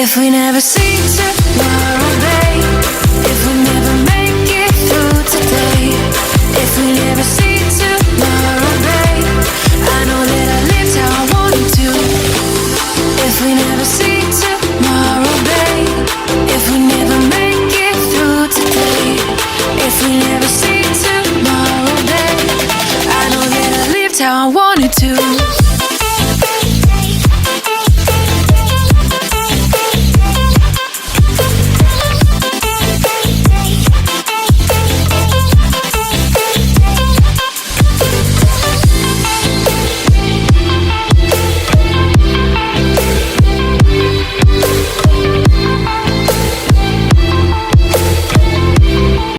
If we never see tomorrow, babe, if we never make it through today, if we never see tomorrow, babe, I know that I lived how I wanted to. If we never see tomorrow, babe, if we never make it through today, if we never see tomorrow, babe, I know that I lived how I wanted to.